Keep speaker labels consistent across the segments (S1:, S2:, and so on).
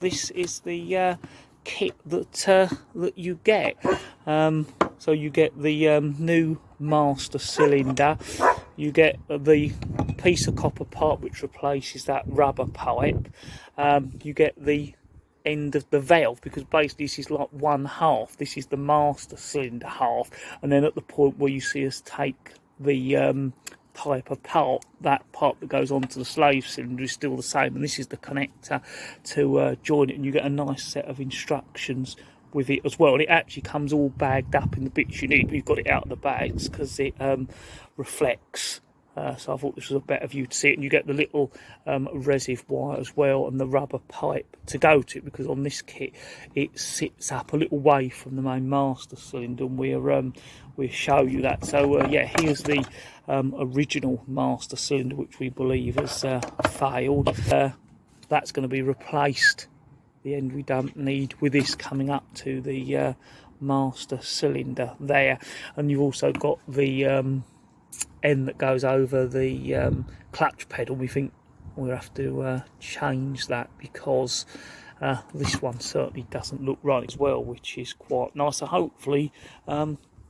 S1: This is the kit that you get. So you get the new master cylinder. You get the piece of copper pipe which replaces that rubber pipe. You get the end of the valve, because basically this is like one half. This is the master cylinder half, and then at the point where you see us take the pipe apart, that part that goes onto the slave cylinder is still the same, and this is the connector to join it, and you get a nice set of instructions with it as well. And it actually comes all bagged up in the bits you need. We've got it out of the bags because it reflects. So I thought this was a better view to see it. And you get the little resif wire as well, and the rubber pipe to go to it, because on this kit it sits up a little way from the main master cylinder, and we'll show you that. So yeah, here's the original master cylinder, which we believe has failed. That's going to be replaced, the end we don't need, with this coming up to the master cylinder there. And you've also got the end that goes over the clutch pedal. We think we'll have to change that, because this one certainly doesn't look right as well, which is quite nice. So hopefully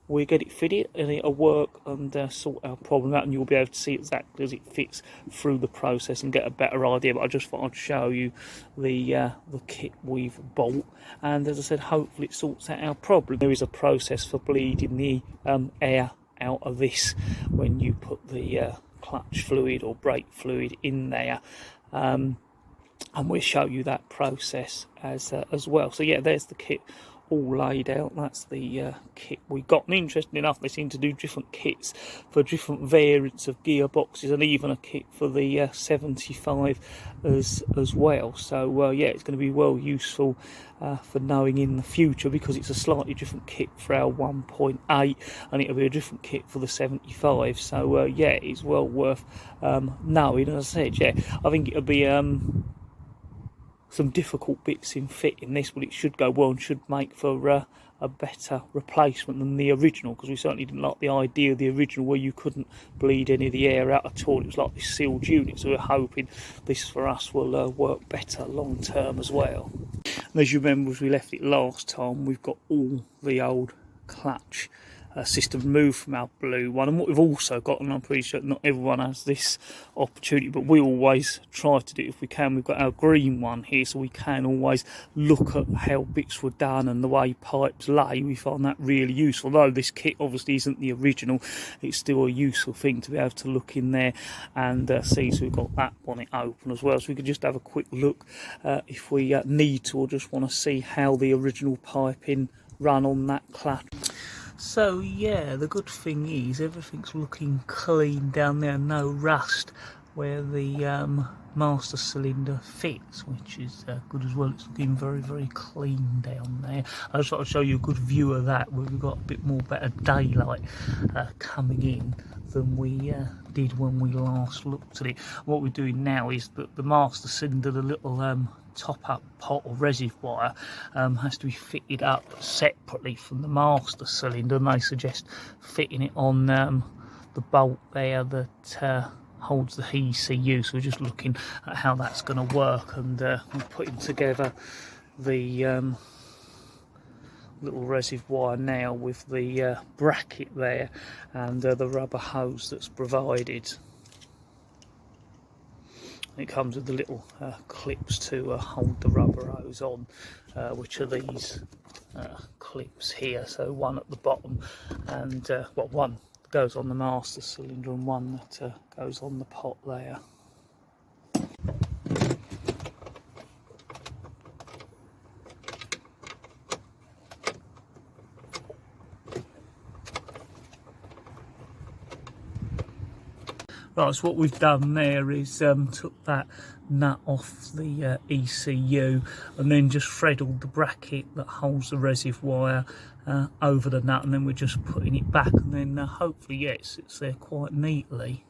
S1: we'll get it fitted and it'll work and sort our problem out, and you'll be able to see exactly as it fits through the process and get a better idea. But I just thought I'd show you the kit we've bought, and as I said, hopefully it sorts out our problem. There is a process for bleeding the air out of this when you put the clutch fluid or brake fluid in there, and we'll show you that process as well. So yeah, there's the kit all laid out. That's the kit we got. And interesting enough, they seem to do different kits for different variants of gearboxes, and even a kit for the 75 as well. So yeah, it's going to be well useful for knowing in the future, because it's a slightly different kit for our 1.8, and it'll be a different kit for the 75. So yeah, it's well worth knowing. As I said, yeah, I think it'll be some difficult bits in fitting this, but it should go well and should make for a better replacement than the original, because we certainly didn't like the idea of the original where you couldn't bleed any of the air out at all. It was like this sealed unit, so we're hoping this for us will work better long term as well. And as you remember, as we left it last time, we've got all the old clutch system removed from our blue one. And what we've also got, and I'm pretty sure not everyone has this opportunity, but we always try to do it if we can, we've got our green one here, so we can always look at how bits were done and the way pipes lay. We find that really useful. Though this kit obviously isn't the original, it's still a useful thing to be able to look in there and see. So we've got that bonnet open as well, so we could just have a quick look if we need to, or just want to see how the original piping run on that clutch. So yeah, the good thing is everything's looking clean down there, no rust where the master cylinder fits, which is good as well. It's looking very, very clean down there. I just thought I'd show you a good view of that, where we've got a bit more better daylight coming in than we did when we last looked at it. What we're doing now is that the master cylinder, the little top up pot or resif wire, has to be fitted up separately from the master cylinder, and they suggest fitting it on the bolt there that holds the ECU. So we're just looking at how that's going to work, and we're putting together the little resif wire now with the bracket there and the rubber hose that's provided. It comes with the little clips to hold the rubber hose on, which are these clips here. So one at the bottom, and well, one goes on the master cylinder and one that goes on the pot there. Right, so what we've done there is took that nut off the ECU and then just threaded the bracket that holds the resif wire over the nut, and then we're just putting it back, and then hopefully, yeah, it sits there quite neatly.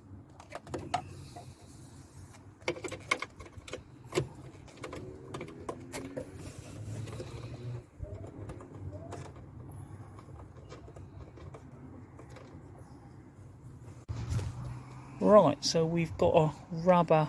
S1: Right, so we've got a rubber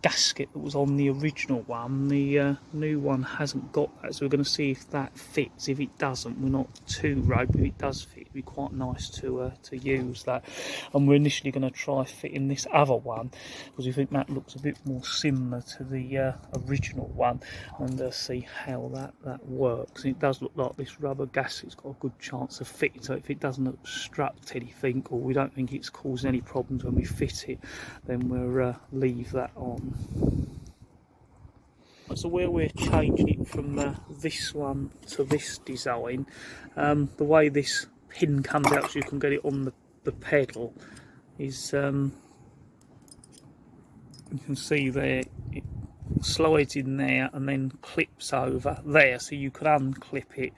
S1: gasket that was on the original one. The new one hasn't got that, so we're going to see if that fits. If it doesn't, we're not too worried, but if it does fit, it'd be quite nice to use that. And we're initially going to try fitting this other one because we think that looks a bit more similar to the original one, and see how that works. And it does look like this rubber gasket's got a good chance of fitting, so if it doesn't obstruct anything, or we don't think it's causing any problems when we fit it, then we'll leave that on. So where we're changing it from this one to this design, the way this pin comes out so you can get it on the pedal is, you can see there, it slides in there and then clips over there, so you can unclip it,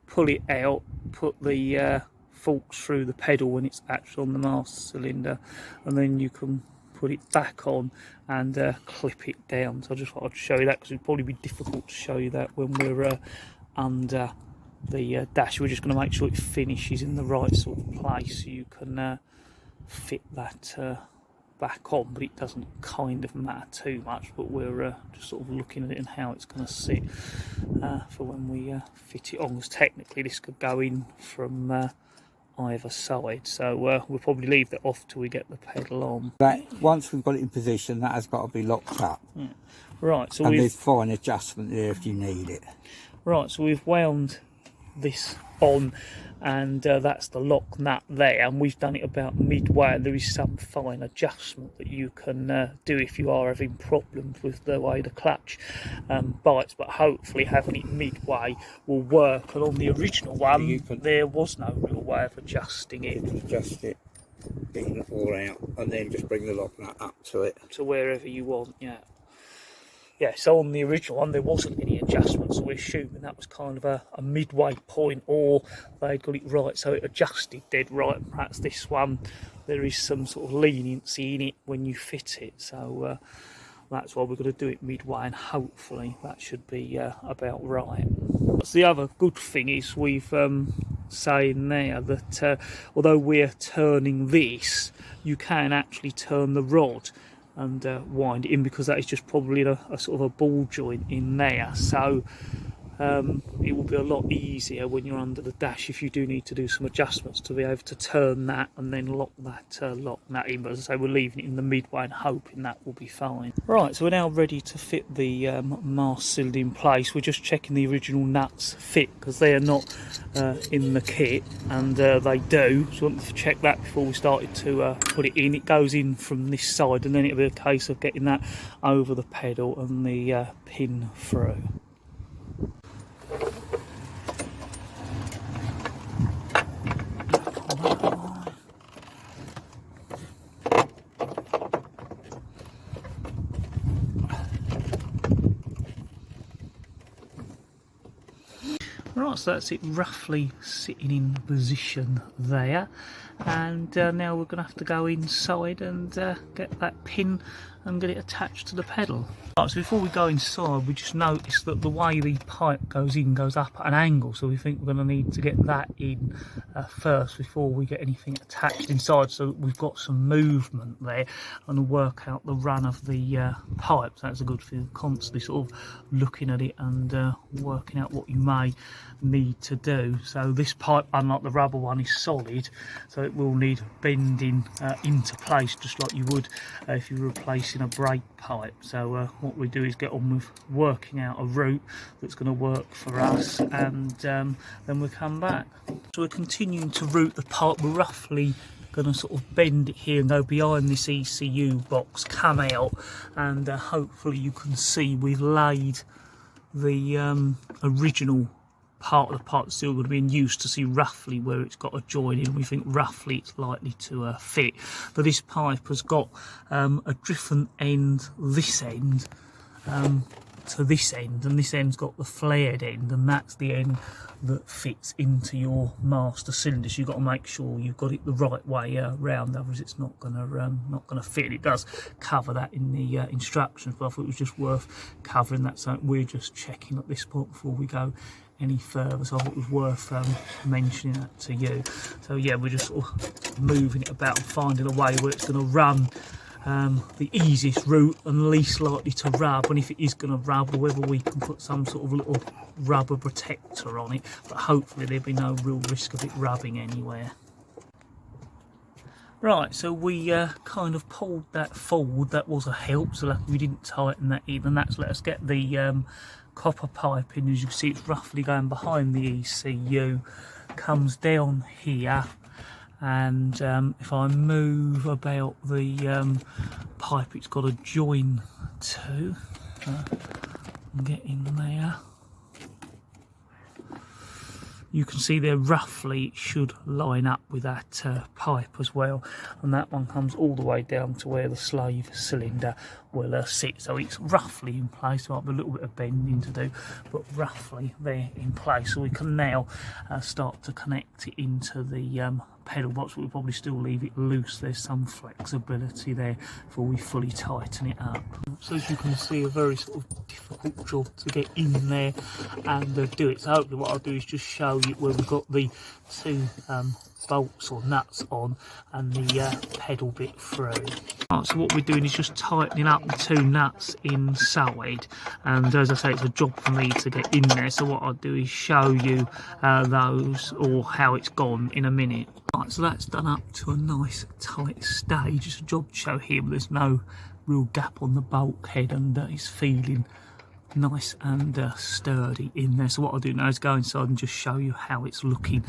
S1: pull it out, put the forks through the pedal when it's actually on the master cylinder, and then you can put it back on and clip it down. So I just thought I'd show you that because it'd probably be difficult to show you that when we're under the dash. We're just going to make sure it finishes in the right sort of place so you can fit that back on, but it doesn't kind of matter too much, but we're just sort of looking at it and how it's going to sit for when we fit it on, because technically this could go in from either side, so we'll probably leave that off till we get the pedal on.
S2: But once we've got it in position, that has got to be locked up.
S1: Yeah. Right, so
S2: and there's fine adjustment there if you need it.
S1: Right, so we've wound this on, and that's the lock nut there, and we've done it about midway, and there is some fine adjustment that you can do if you are having problems with the way the clutch bites, but hopefully having it midway will work. And on the original one there was no real way of adjusting it.
S2: Adjust it, getting it all out, and then just bring the lock nut up to it,
S1: to wherever you want. Yeah, so on the original one there wasn't any adjustment, so we're assuming that was kind of a midway point, or they'd got it right so it adjusted dead right. And perhaps this one there is some sort of leniency in it when you fit it, so that's why we're going to do it midway, and hopefully that should be about right. That's the other good thing is we've saying there that although we're turning this, you can actually turn the rod and wind it in, because that is just probably a sort of a ball joint in there, so it will be a lot easier when you're under the dash if you do need to do some adjustments to be able to turn that and then lock that in. But as I say, we're leaving it in the midway and hoping that will be fine. Right, so we're now ready to fit the master cylinder in place. We're just checking the original nuts fit because they are not in the kit, and they do, so we want to check that before we started to put it in. It goes in from this side, and then it'll be a case of getting that over the pedal and the pin through. Right, so that's it roughly sitting in position there, and now we're going to have to go inside and get that pin and get it attached to the pedal. Right, so before we go inside, we just noticed that the way the pipe goes in goes up at an angle, so we think we're going to need to get that in first before we get anything attached inside, so that we've got some movement there and work out the run of the pipe. So that's a good thing, constantly sort of looking at it and working out what you may need to do. So this pipe, unlike the rubber one, is solid, so it will need bending into place just like you would if you were replacing a brake pipe. So what we do is get on with working out a route that's going to work for us, and then we'll come back. So we're continuing to route the pipe. We're roughly going to sort of bend it here and go behind this ECU box, come out, and hopefully you can see we've laid the original part of the pipe that's still going to be in use to see roughly where it's got a join in. We think roughly it's likely to fit, but this pipe has got a different end, this end to this end, and this end's got the flared end, and that's the end that fits into your master cylinder. So you've got to make sure you've got it the right way around, otherwise it's not going to fit. It does cover that in the instructions, but I thought it was just worth covering that, so we're just checking at this point before we go any further, so I thought it was worth mentioning that to you. So yeah, we're just sort of moving it about and finding a way where it's going to run the easiest route and least likely to rub, and if it is going to rub, whether we can put some sort of little rubber protector on it, but hopefully there'll be no real risk of it rubbing anywhere. Right, so we kind of pulled that forward. That was a help, so luckily we didn't tighten that in, and that's let us get the copper pipe in. As you can see, it's roughly going behind the ECU, comes down here, and if I move about the pipe it's got a join to, get in there. You can see there roughly it should line up with that pipe as well, and that one comes all the way down to where the slave cylinder will sit. So it's roughly in place. There might be a little bit of bending to do, but roughly there in place. So we can now start to connect it into the pedal box. We'll probably still leave it loose. There's some flexibility there before we fully tighten it up. So as you can see, a very sort of difficult job to get in there and do it. So hopefully what I'll do is just show you where we've got the two bolts or nuts on and the pedal bit through. Right, so what we're doing is just tightening up the two nuts inside, and as I say, it's a job for me to get in there, so what I'll do is show you those, or how it's gone, in a minute. Right, so that's done up to a nice tight stage. It's a job to show here, but there's no real gap on the bulkhead, and it's feeling nice and sturdy in there. So what I'll do now is go inside and just show you how it's looking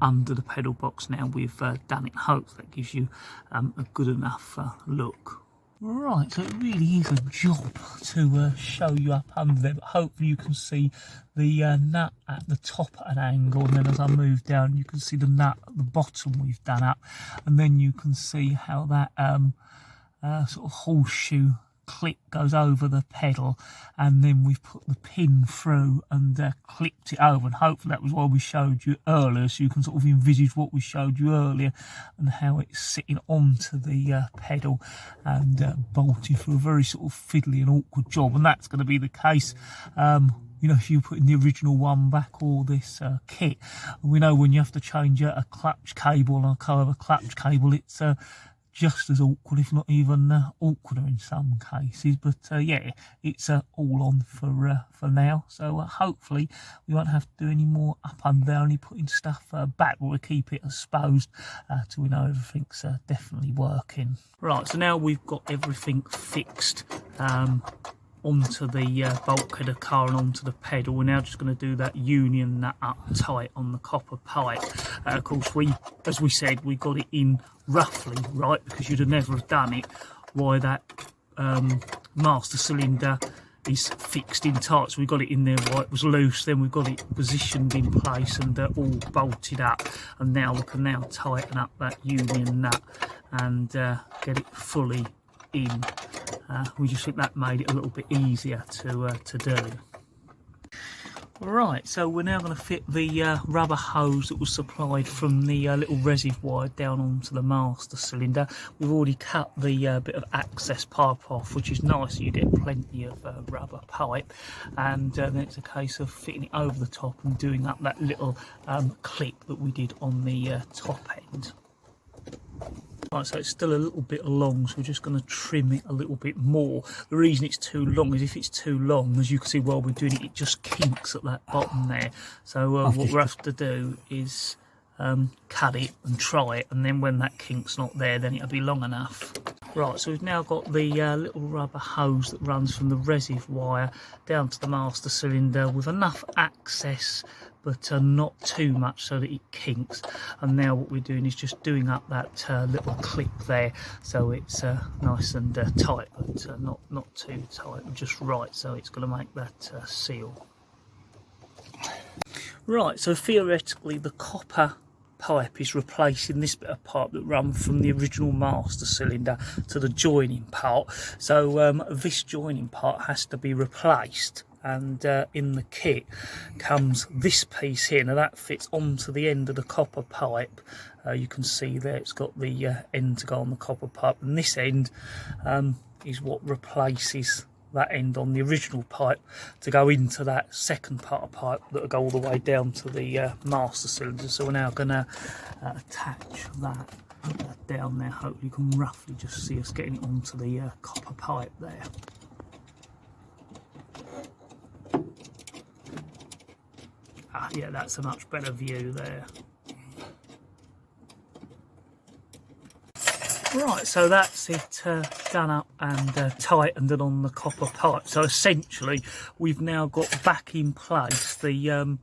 S1: under the pedal box now we've done it. Hopefully that gives you a good enough look. Right, so it really is a job to show you up under there, but hopefully you can see the nut at the top at an angle, and then as I move down you can see the nut at the bottom we've done up, and then you can see how that sort of horseshoe clip goes over the pedal, and then we've put the pin through and clipped it over, and hopefully that was what we showed you earlier, so you can sort of envisage what we showed you earlier and how it's sitting onto the pedal and bolting through. A very sort of fiddly and awkward job, and that's going to be the case you know, if you put in the original one back or this kit. We know when you have to change a clutch cable and a kind of a clutch cable, it's just as awkward, if not even awkwarder in some cases. But yeah, it's all on for now. So hopefully we won't have to do any more up and down, only putting stuff back, but we'll keep it exposed till we know everything's definitely working. Right, so now we've got everything fixed onto the bulkhead of the car and onto the pedal. We're now just going to do that union nut up tight on the copper pipe. Of course, as we said, we got it in roughly right, because you'd have never have done it why that master cylinder is fixed in tight. So we got it in there while it was loose, then we've got it positioned in place and all bolted up, and now we can now tighten up that union nut and get it fully in. We just think that made it a little bit easier to do. Right, so we're now going to fit the rubber hose that was supplied from the little reservoir down onto the master cylinder. We've already cut the bit of access pipe off, which is nice, you get plenty of rubber pipe, and then it's a case of fitting it over the top and doing up that little clip that we did on the top end. Right, so it's still a little bit long, so we're just going to trim it a little bit more. The reason it's too long is if it's too long, as you can see while we're doing it, it just kinks at that bottom there. So what we'll have to do is cut it and try it, and then when that kink's not there, then it'll be long enough. Right, so we've now got the little rubber hose that runs from the reservoir down to the master cylinder with enough access, but not too much so that it kinks. And now what we're doing is just doing up that little clip there, so it's nice and tight, but not too tight, just right, so it's going to make that seal. Right, so theoretically the copper pipe is replacing this bit of pipe that runs from the original master cylinder to the joining part. So this joining part has to be replaced, and in the kit comes this piece here. Now that fits onto the end of the copper pipe. You can see there it's got the end to go on the copper pipe, and this end is what replaces that end on the original pipe to go into that second part of pipe that will go all the way down to the master cylinder. So we're now going to attach that down there. Hopefully you can roughly just see us getting it onto the copper pipe there. Yeah, that's a much better view there. Right, so that's it done up and tightened and on the copper pipe. So essentially we've now got back in place the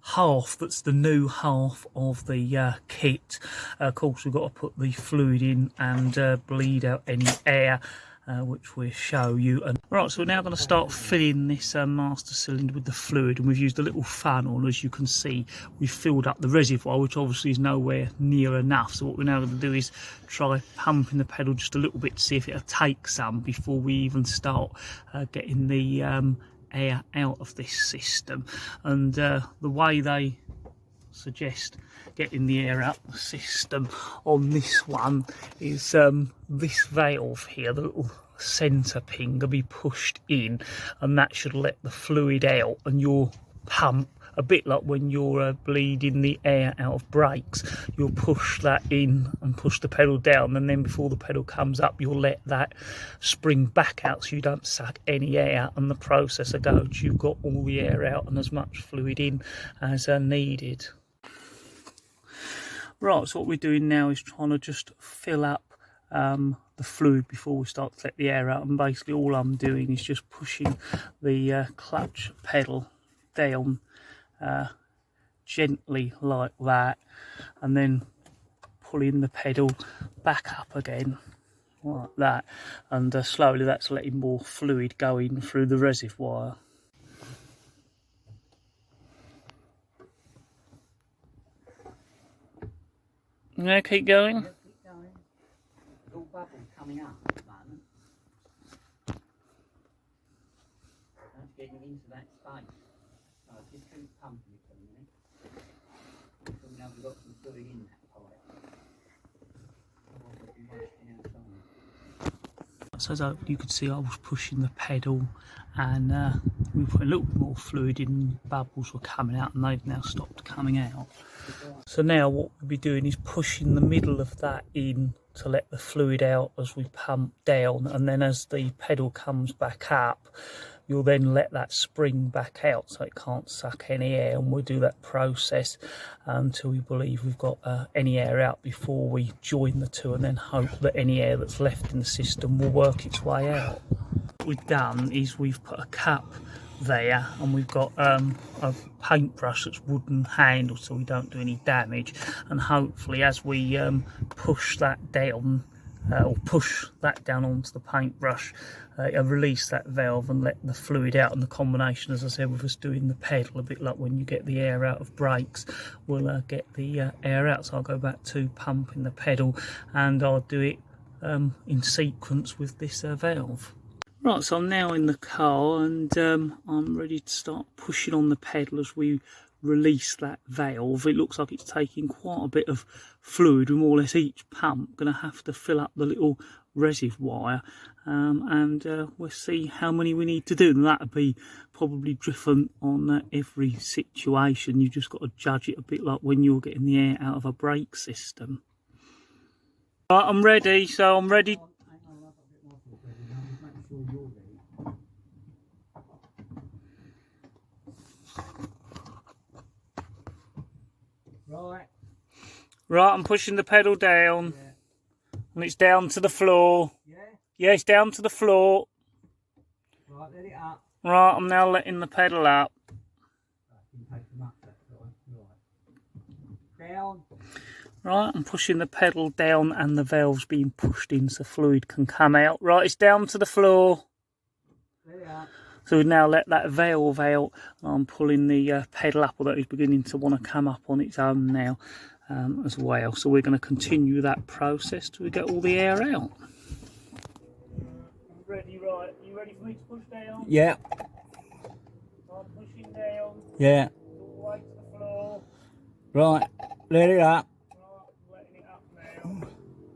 S1: half that's the new half of the kit. Of course we've got to put the fluid in and bleed out any air, which we'll show you. And right, so we're now going to start filling this master cylinder with the fluid, and we've used a little funnel, and as you can see we've filled up the reservoir, which obviously is nowhere near enough. So what we're now going to do is try pumping the pedal just a little bit to see if it'll take some before we even start getting the air out of this system. And the way they suggest getting the air out the system on this one is this valve here, the little centre pin, will be pushed in, and that should let the fluid out, and your pump, a bit like when you're bleeding the air out of brakes, you'll push that in and push the pedal down, and then before the pedal comes up you'll let that spring back out so you don't suck any air, and the processor goes, you've got all the air out and as much fluid in as needed. Right, so what we're doing now is trying to just fill up the fluid before we start to let the air out, and basically all I'm doing is just pushing the clutch pedal down gently like that, and then pulling the pedal back up again like that, and slowly that's letting more fluid go in through the reservoir. Yeah, keep going.
S2: Yeah, keep going. There's all bubbles coming up at the moment. Don't get into that space. So just keep pumping it for a minute. So now we've got some fluid in that pipe. Otherwise it'll be wasting outside.
S1: So as you could see, I was pushing the pedal, and we put a little bit more fluid in, bubbles were coming out, and they've now stopped coming out. So now what we'll be doing is pushing the middle of that in to let the fluid out as we pump down, and then as the pedal comes back up you'll then let that spring back out so it can't suck any air, and we'll do that process until we believe we've got any air out before we join the two, and then hope that any air that's left in the system will work its way out. What we've done is we've put a cup there, and we've got a paintbrush that's wooden handle so we don't do any damage, and hopefully as we push that down or push that down onto the paintbrush, release that valve and let the fluid out, and the combination, as I said, with us doing the pedal, a bit like when you get the air out of brakes, we'll get the air out. So I'll go back to pumping the pedal, and I'll do it in sequence with this valve. Right, so I'm now in the car, and I'm ready to start pushing on the pedal as we release that valve. It looks like it's taking quite a bit of fluid, with more or less each pump going to have to fill up the little reservoir, and we'll see how many we need to do, and that'll be probably different on every situation. You've just got to judge it a bit like when you're getting the air out of a brake system. Right, I'm ready, so I'm ready. Right, I'm pushing the pedal down, and it's down to the floor. Yeah, it's down to the floor.
S2: Right, let it up.
S1: Right, I'm now letting the pedal up.
S2: Down.
S1: Right, I'm pushing the pedal down, and the valve's being pushed in so fluid can come out. Right, it's down to the floor.
S2: Let it up.
S1: So we now let that valve out. I'm pulling the pedal up, although it's beginning to want to come up on its own now as well. So we're going to continue that process till we get all the air out. Ready, right? You ready for me to push down?
S2: Yeah.
S1: I'm pushing down.
S2: Yeah.
S1: All the way to the floor.
S2: Right, let it up.
S1: Right, I'm letting it up now.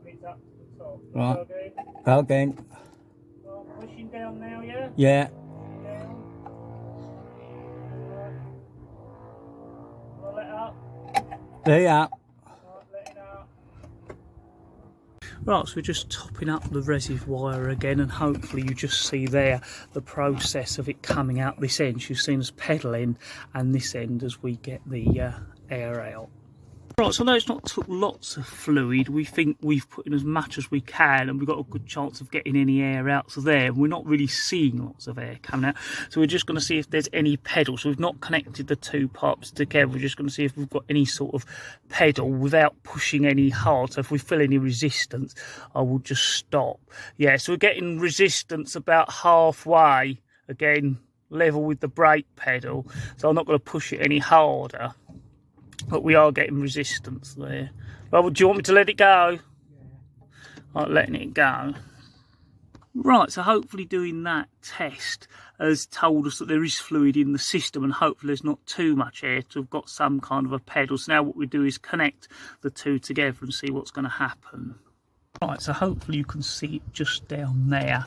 S1: It's up to the top.
S2: Right.
S1: Okay.
S2: Go again.
S1: Right, I'm pushing down now, yeah?
S2: Yeah. There you are.
S1: Right, so we're just topping up the resi wire again, and hopefully you just see there the process of it coming out this end. You've seen us pedalling and this end as we get the air out. Right, so though it's not took lots of fluid, we think we've put in as much as we can, and we've got a good chance of getting any air out. So there, we're not really seeing lots of air coming out. So we're just going to see if there's any pedal. So we've not connected the two pipes together. We're just going to see if we've got any sort of pedal without pushing any hard. So if we feel any resistance, I will just stop. Yeah, so we're getting resistance about halfway, again, level with the brake pedal. So I'm not going to push it any harder. But we are getting resistance there. Well, do you want me to let it go? Yeah. I'm letting it go. Right, so hopefully doing that test has told us that there is fluid in the system, and hopefully there's not too much air to have got some kind of a pedal. So now what we do is connect the two together and see what's going to happen. Right, so hopefully you can see it just down there.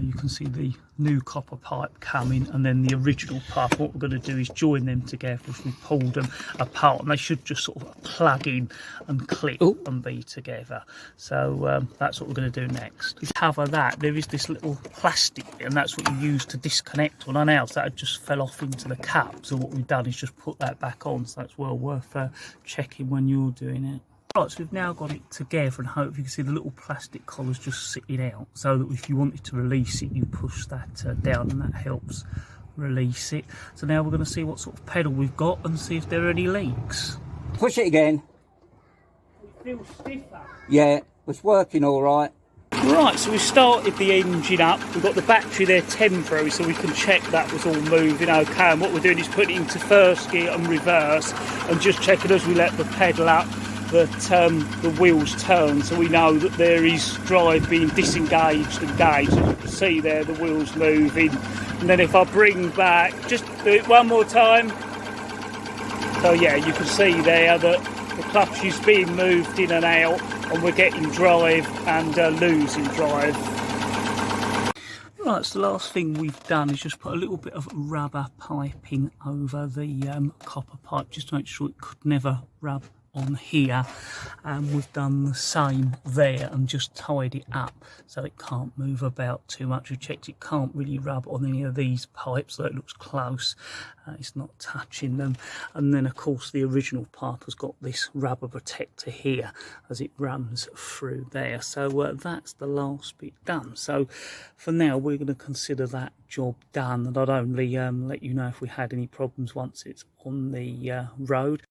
S1: You can see the new copper pipe coming, and then the original pipe. What we're going to do is join them together as we pull them apart, and they should just sort of plug in and clip and be together. So that's what we're going to do next. To cover that, there is this little plastic bit, and that's what you use to disconnect one. And else that just fell off into the cap. So what we've done is just put that back on. So that's well worth checking when you're doing it. Right, so we've now got it together, and hopefully you can see the little plastic collar's just sitting out, so that if you wanted to release it, you push that down, and that helps release it. So now we're going to see what sort of pedal we've got and see if there are any leaks.
S2: Push it again.
S1: It feels stiffer.
S2: Yeah, it's working all right.
S1: Right, so we started the engine up. We've got the battery there temporary, so we can check that was all moving okay. And what we're doing is putting it into first gear and reverse, and just checking as we let the pedal up that the wheels turn, so we know that there is drive being disengaged and engaged. As you can see there, the wheels moving. And then if I bring back, just do it one more time. So yeah, you can see there that the clutch is being moved in and out, and we're getting drive and losing drive. Right, so the last thing we've done is just put a little bit of rubber piping over the copper pipe, just to make sure it could never rub on here, and we've done the same there and just tied it up so it can't move about too much. We checked it can't really rub on any of these pipes, so it looks close. It's not touching them. And then of course the original pipe has got this rubber protector here as it runs through there. So that's the last bit done. So for now we're going to consider that job done, and I'd only let you know if we had any problems once it's on the road.